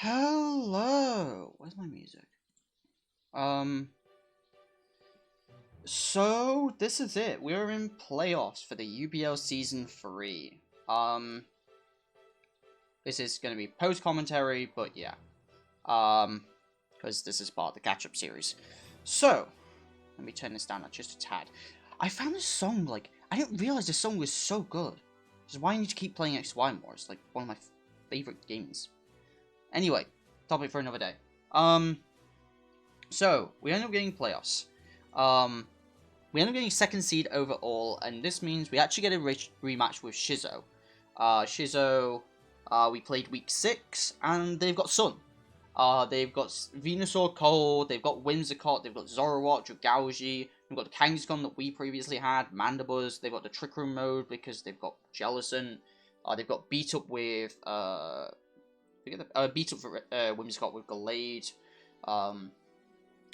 Hello! Where's my music? So this is it. We're in playoffs for the UBL Season 3. This is gonna be post-commentary, but yeah. Because this is part of the catch-up series. So, let me turn this down just a tad. I found this song, I didn't realize this song was so good. Which is why I need to keep playing XY more. It's, one of my favorite games. Anyway, topic for another day. So, we end up getting playoffs. We end up getting second seed overall, and this means we actually get a rematch with Shizo. Shizo, we played week 6, and they've got Sun. They've got Venusaur Cole, they've got Whimsicott, they've got Zoroark, Dragalge, they've got the Kangaskhan that we previously had, Mandibuzz, they've got the Trick Room mode because they've got Jellicent, they've got beat up with, Whimsicott with Gallade,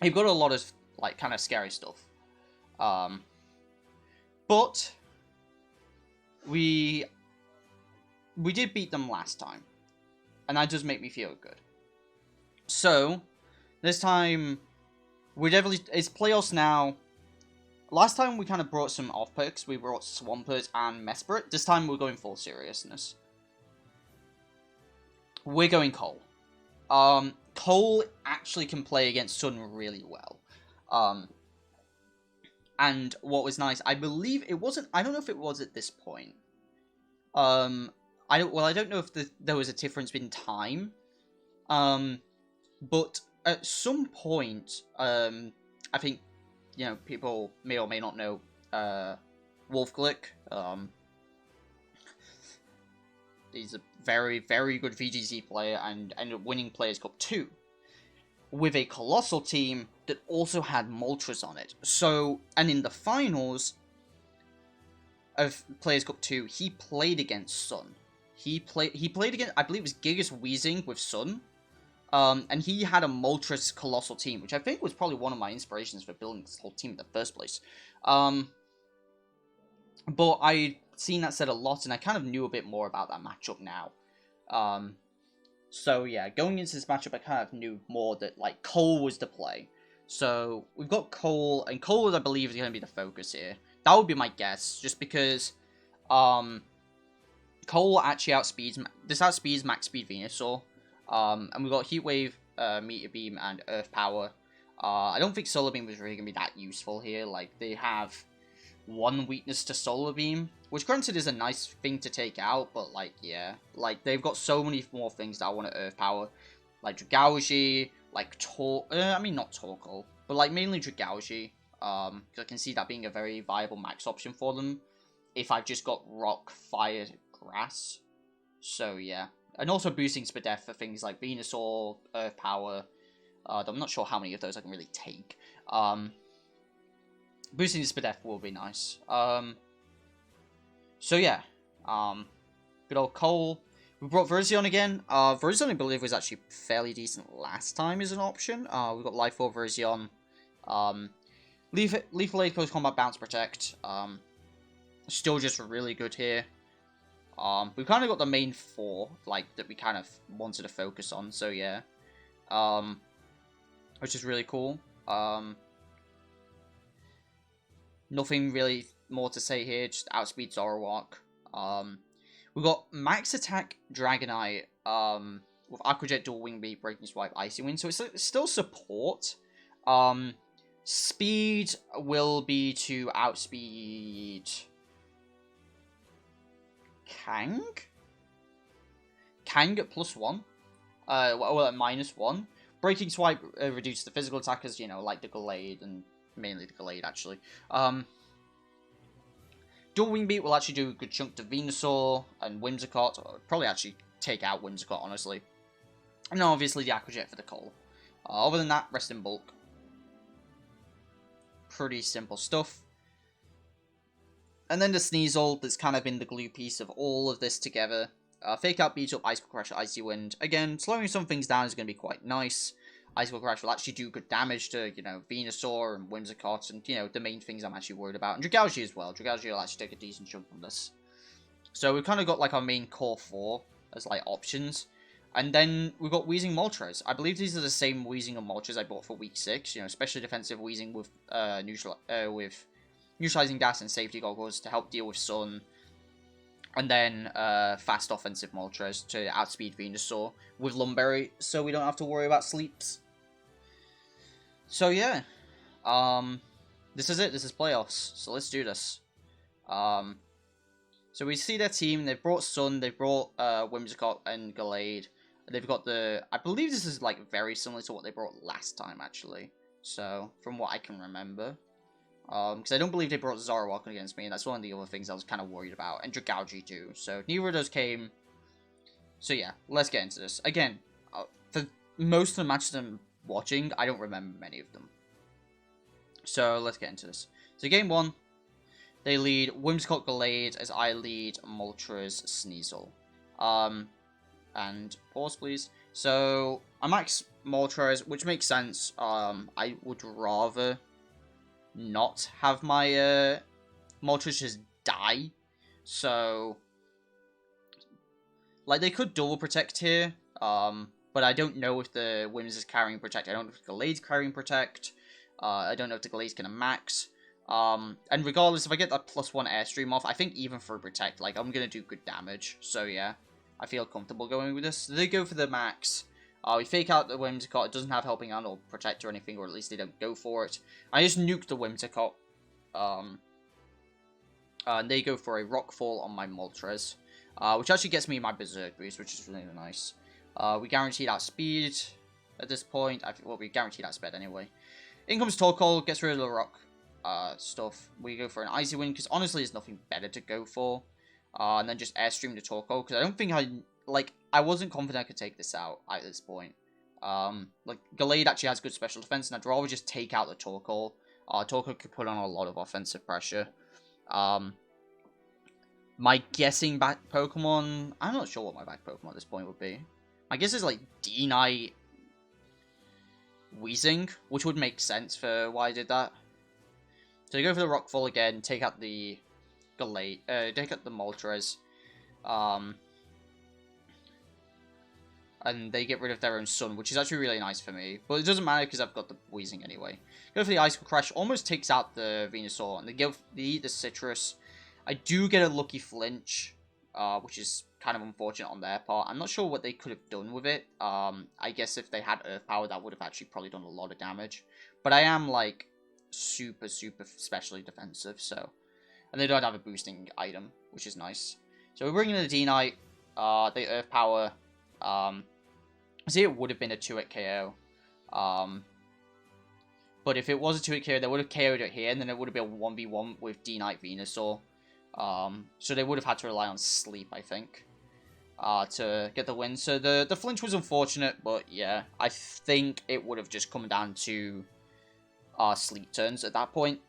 they've got a lot of, kind of scary stuff. But we did beat them last time, and that does make me feel good. So, this time, it's playoffs now. Last time we kind of brought some off picks. We brought Swampert and Mesprit. This time we're going full seriousness. We're going Cole. Cole actually can play against Sun really well. And what was nice, I believe it wasn't, I don't know if it was at this point. I don't know if there was a difference in time. But at some point, I think, people may or may not know, Wolfglick, he's a very, very good VGC player and ended up winning Players Cup 2 with a Colossal team that also had Moltres on it. So, and in the finals of Players Cup 2, he played against Sun. He played against, I believe it was Gigas Weezing with Sun. And he had a Moltres Colossal team, which I think was probably one of my inspirations for building this whole team in the first place. But I'd seen that said a lot, and I kind of knew a bit more about that matchup now. So yeah, going into this matchup, I kind of knew more that, Cole was the play. So, we've got Cole, and Cole, I believe, is going to be the focus here. That would be my guess, just because, Cole actually outspeeds Max Speed Venusaur. And we've got Heat Wave, Meteor Beam, and Earth Power. I don't think Solar Beam was really going to be that useful here. They have one weakness to Solar Beam, which granted is a nice thing to take out, but, yeah. They've got so many more things that I want to Earth Power. Dragalge, not Torkoal, but, mainly Dragalge. Because I can see that being a very viable max option for them if I've just got Rock, Fire, Grass. So, yeah. And also boosting Spadef for things like Venusaur, Earth Power. I'm not sure how many of those I can really take. Boosting Spadef will be nice. So yeah. Good old Cole. We brought Verzion again. Verzion, I believe, was actually fairly decent last time as an option. We've got Life Orb Verzion. Lethal Aid, Close Combat, Bounce Protect. Still just really good here. We've kind of got the main 4, that we kind of wanted to focus on, so yeah. Which is really cool. Nothing really more to say here, just outspeed Zoroark. We've got Max Attack Dragonite, with Aqua Jet, Dual Wing Beat, Breaking Swipe, Icy Wind, so it's still support. Speed will be to outspeed Kang at +1. Well, at -1. Breaking Swipe reduces the physical attackers, like the Gallade, and mainly the Gallade, actually. Dual Wing Beat will actually do a good chunk to Venusaur and Whimsicott. Probably actually take out Whimsicott, honestly. And then obviously the Aqua Jet for the Cole. Other than that, rest in bulk. Pretty simple stuff. And then the Sneasel, that's kind of been the glue piece of all of this together. Fake Out, Beat Up, Icicle Crash, Icy Wind. Again, slowing some things down is going to be quite nice. Icicle Crash will actually do good damage to, Venusaur and Whimsicott, and, the main things I'm actually worried about. And Dragalge as well. Dragalge will actually take a decent chunk from this. So we've kind of got, our main core 4 as, options. And then we've got Wheezing Moltres. I believe these are the same Wheezing and Moltres I bought for week 6. You know, especially defensive Wheezing with neutralizing gas and safety goggles to help deal with Sun. And then fast offensive Moltres to outspeed Venusaur with Lumberry, so we don't have to worry about sleeps. So yeah, this is it. This is playoffs. So let's do this. So we see their team. They've brought Sun. They've brought Whimsicott and Gallade. They've got the... I believe this is like very similar to what they brought last time, actually. So from what I can remember. Because I don't believe they brought Zoroark against me, and that's one of the other things I was kind of worried about. And Dragalge too. So neither of those came. So yeah, let's get into this. Again, for most of the matches I'm watching, I don't remember many of them. So let's get into this. So game 1, they lead Whimsicott Gallade as I lead Moltres Sneasel. And pause please. So I max Moltres, which makes sense. I would rather not have my Moltres just die. So like they could double protect here. But I don't know if the Whims is carrying protect. I don't know if the Gallade's carrying protect. I don't know if the Gallade's gonna max. And regardless, if I get that +1 Airstream off, I think even for protect, like I'm gonna do good damage. So yeah, I feel comfortable going with this. So they go for the max. We fake out the Whimsicott. It doesn't have helping hand or protect or anything, or at least they don't go for it. I just nuke the Whimsicott. And they go for a Rockfall on my Moltres, which actually gets me my Berserk boost, which is really nice. We guaranteed our speed at this point. Well, we guaranteed our speed anyway. In comes Torkoal, gets rid of the rock stuff. We go for an Icy Wind, because honestly there's nothing better to go for. And then just Airstream the Torkoal, because I don't think I wasn't confident I could take this out at this point. Like, Gallade actually has good special defense, and I'd rather just take out the Torkoal. Torkoal could put on a lot of offensive pressure. My guessing back Pokemon... I'm not sure what my back Pokemon at this point would be. My guess is, like, D-Knight Weezing, which would make sense for why I did that. So you go for the Rockfall again, take out the Gallade, take out the Moltres. And they get rid of their own Sun, which is actually really nice for me. But it doesn't matter because I've got the Weezing anyway. Go for the Icicle Crash, almost takes out the Venusaur, and they eat the Citrus. I do get a lucky flinch, which is kind of unfortunate on their part. I'm not sure what they could have done with it. I guess if they had Earth Power, that would have actually probably done a lot of damage. But I am, like, super specially defensive, so... And they don't have a boosting item, which is nice. So we're bringing in the D-Knight. They Earth Power. I see it would have been a 2-hit KO. But if it was a 2-hit KO, they would have KO'd it here, and then it would have been a 1v1 with D-Knight Venusaur. So they would have had to rely on sleep, I think, to get the win. So the flinch was unfortunate, but yeah, I think it would have just come down to sleep turns at that point.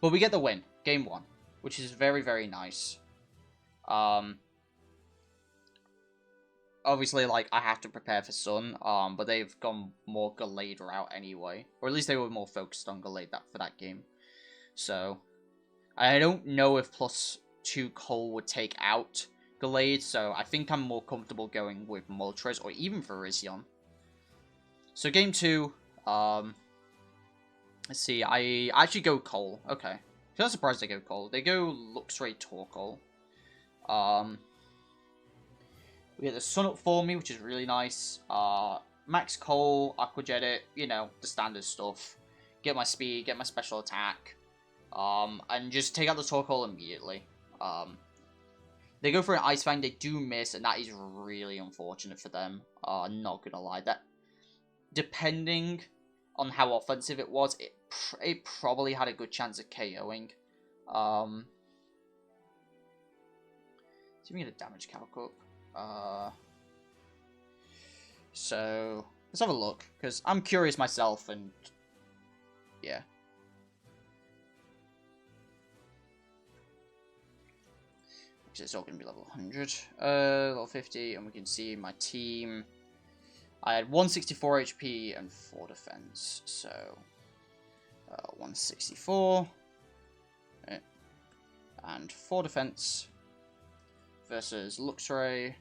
But we get the win, game 1, which is very nice. Obviously, like, I have to prepare for Sun, but they've gone more Gallade route anyway. Or at least they were more focused on Gallade for that game. So, I don't know if +2 Coal would take out Gallade, so I think I'm more comfortable going with Moltres or even Virizion. So, game 2, let's see, I actually go Coal. Okay. I'm not surprised they go Coal. They go Luxray Torkoal. We get the Sun up for me, which is really nice. Max Coal, Aqua Jet it, you know, the standard stuff. Get my speed, get my special attack. And just take out the Torkoal immediately. They go for an Ice Fang, they do miss, and that is really unfortunate for them. Not gonna lie. That, depending on how offensive it was, it probably had a good chance of KOing. See if we get a damage calc up. So let's have a look, because I'm curious myself, and yeah. It's all going to be level 100, level 50, and we can see my team. I had 164 HP and 4 defense, so 164 and 4 defense versus Luxray.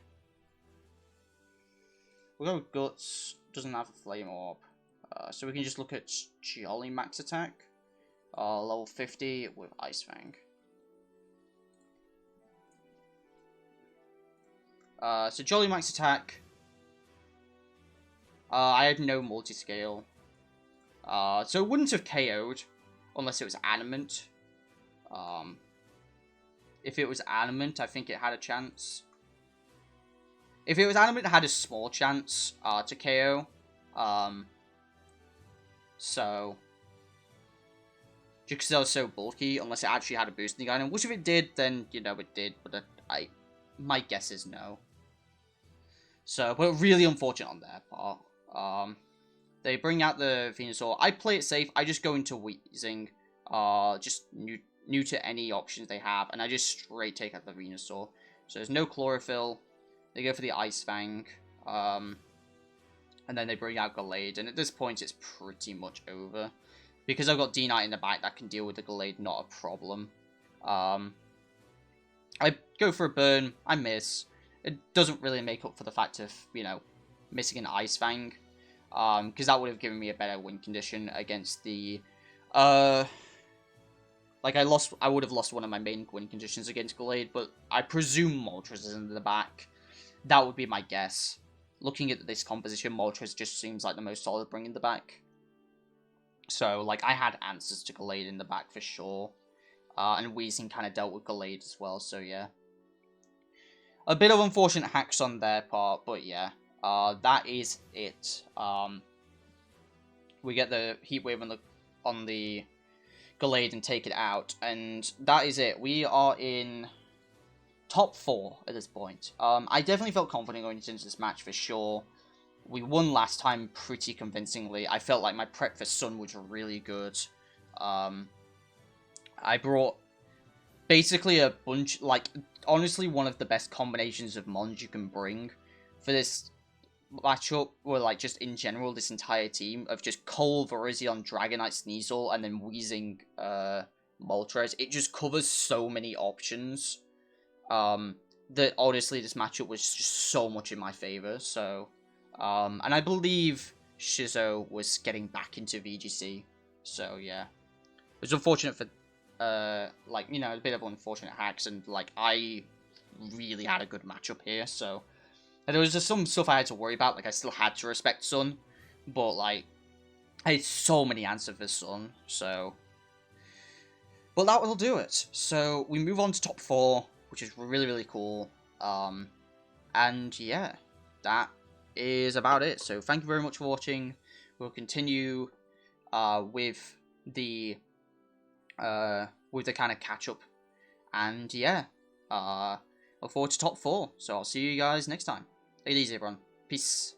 We'll go with Guts. Doesn't have a Flame Orb. So we can just look at Jolly Max Attack. Level 50 with Ice Fang. So Jolly Max Attack. I had no multi-scale. So it wouldn't have KO'd unless it was Adamant. If it was Adamant, I think it had a chance. If it was Adamant, it had a small chance to KO. So, just because I was so bulky, unless it actually had a boosting item, which if it did, then, you know, it did, but my guess is no. So, but really unfortunate on their part. They bring out the Venusaur. I play it safe. I just go into Weezing, just new to any options they have, and I just straight take out the Venusaur. So there's no Chlorophyll. They go for the Ice Fang, and then they bring out Gallade, and at this point it's pretty much over. Because I've got D-Knight in the back that can deal with the Gallade, not a problem. I go for a burn, I miss. It doesn't really make up for the fact of, you know, missing an Ice Fang. Because that would have given me a better win condition against the... Like, I would have lost one of my main win conditions against Gallade, but I presume Moltres is in the back. That would be my guess. Looking at this composition, Moltres just seems like the most solid bring in the back. So, like, I had answers to Gallade in the back for sure. And Weezing kind of dealt with Gallade as well, so yeah. A bit of unfortunate hacks on their part, but yeah. That is it. We get the Heat Wave on the Gallade and take it out, and that is it. We are in top 4 at this point. I definitely felt confident going into this match for sure. We won last time pretty convincingly. I felt like my prep for Sun was really good. I brought basically a bunch, like, honestly one of the best combinations of mons you can bring for this matchup, or like just in general this entire team of just Cole, Virizion, Dragonite, Sneasel, and then Weezing Moltres. It just covers so many options that honestly this matchup was just so much in my favor. So and I believe Shizo was getting back into VGC, so yeah, it was unfortunate for like, you know, a bit of unfortunate hacks, and like I really had a good matchup here. So and there was just some stuff I had to worry about, like I still had to respect Sun, but like, I had so many answers for Sun, so... But that will do it. So, we move on to top 4, which is really, really cool. And yeah, that is about it. So, thank you very much for watching. We'll continue with the kind of catch-up. And yeah, look forward to top 4. So, I'll see you guys next time. Take it easy, everyone. Peace.